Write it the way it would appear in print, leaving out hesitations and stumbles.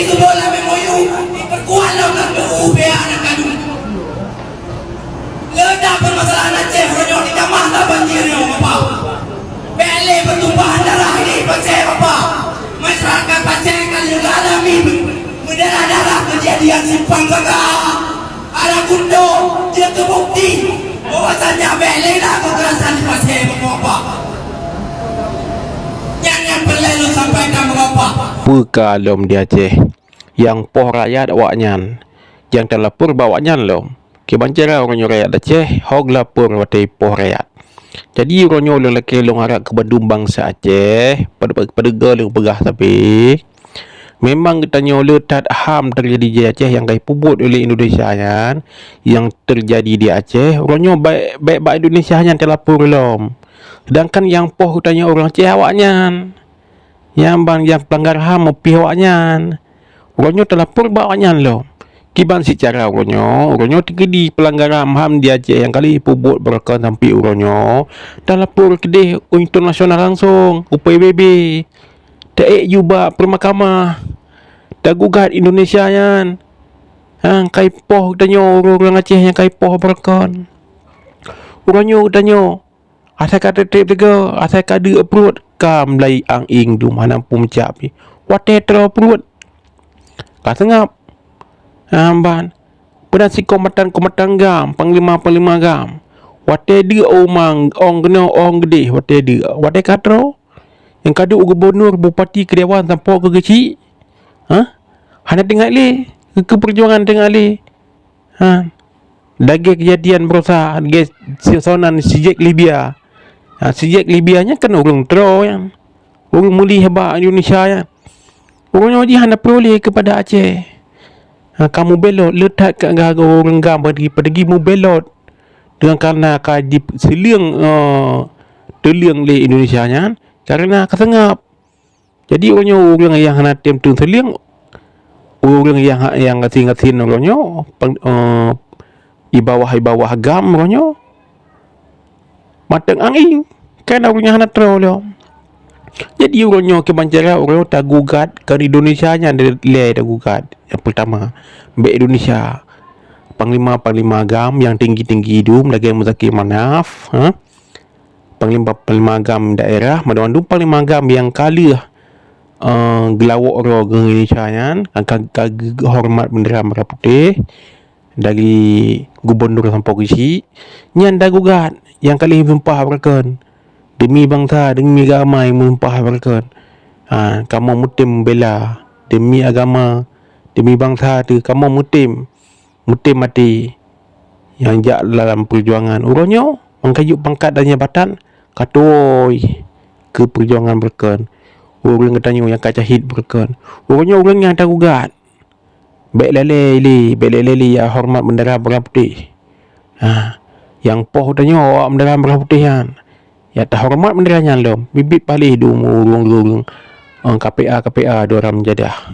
itu bola memoyu diperkuat lawan UBA anak kadung. Ledak permasalahan Aceh hanya ditambahlah banjirnya apa? Bele pertumpahan darah ini Aceh apa? Masyarakat Aceh kan juga alami berdarah-darah kejadian simpang gagal. Ada kundo dia terbukti bahwasannya bele dah kekerasan di Aceh apa? Yang perlu sampaikan apa? Pekalom di Aceh yang poh rakyat awaknyan yang terlapor bawaknyan lom kebancara orang rakyat Aceh hog lapor watai poh rakyat. Jadi ronyo lelaki long harap kebedum bangsa Aceh pada galung pegah tapi memang tanya letat ham terjadi di Aceh yang kai pubut oleh Indonesia kan yang terjadi di Aceh ronyo baik Indonesia yang terlapor lom. Sedangkan yang poh tanya orang Aceh awaknyan yang pelanggar HAM mopi awaknyan ronyo terlapor bawaknyan lom. Kiban secara uronyo tinggi pelanggaran HAM di Aceh yang kali pubut berkan sampai uronyo dah lapor kedih internasional langsung UPBB tak juga permakamah dah gugat Indonesia yan kai poh tanyo orang Aceh yang kai poh berkan uronyo tanyo asal kata tega asal kada approve kam lai ang ing du mana pumcap ni wate terapprove kasengap amban pada si komandan gam panglima gam wate dia omang ong kena ong gede wate dia wate katro yang kadu gubernur bupati ke dewan sampai ke kecil hana tengah le ke perjuangan tengah le lagi kejadian berusaha lagi sonan sejak Libya sejak Libyanya kan orang tero yang orang muli hebat Indonesia yang orang wajib hana peroleh kepada Aceh. Kamu belot letak kat orang gam pergi mu belot dengan karena kaji seliang terliang le Indonesia nya karena kesengap. Jadi orang yang hana tem tu seliang orang yang ngasin orangnya i bawah gam orangnya matang angin kan orangnya hana terlalu. Jadi orangnya kebancara orang tak gugat ke Indonesia nya le tak gugat. Yang pertama be Indonesia panglima agam yang tinggi hidung lagi muzakir manaf panglima agam daerah maduandu panglima agam yang kali gelawak orang Indonesia nya akan hormat bendera merah putih dari gubernur sampai kisi nyan dah gugat yang kali sumpah berkan demi bangsa demi agama yang sumpah berkan kamu mutim bela demi agama demi bangsa tu kamu mutim mati yang jak dalam perjuangan uronyo mengkajuk pangkat dan jabatan katoi ke perjuangan berkan orang katanya yang kacahid berkan uronyo orang yang tak gugat baik lele ya hormat bendera merah putih yang poh tanya awak bendera merah putih kan ya tak hormat benderanya lom bibit palih du urung KPA doram jadah.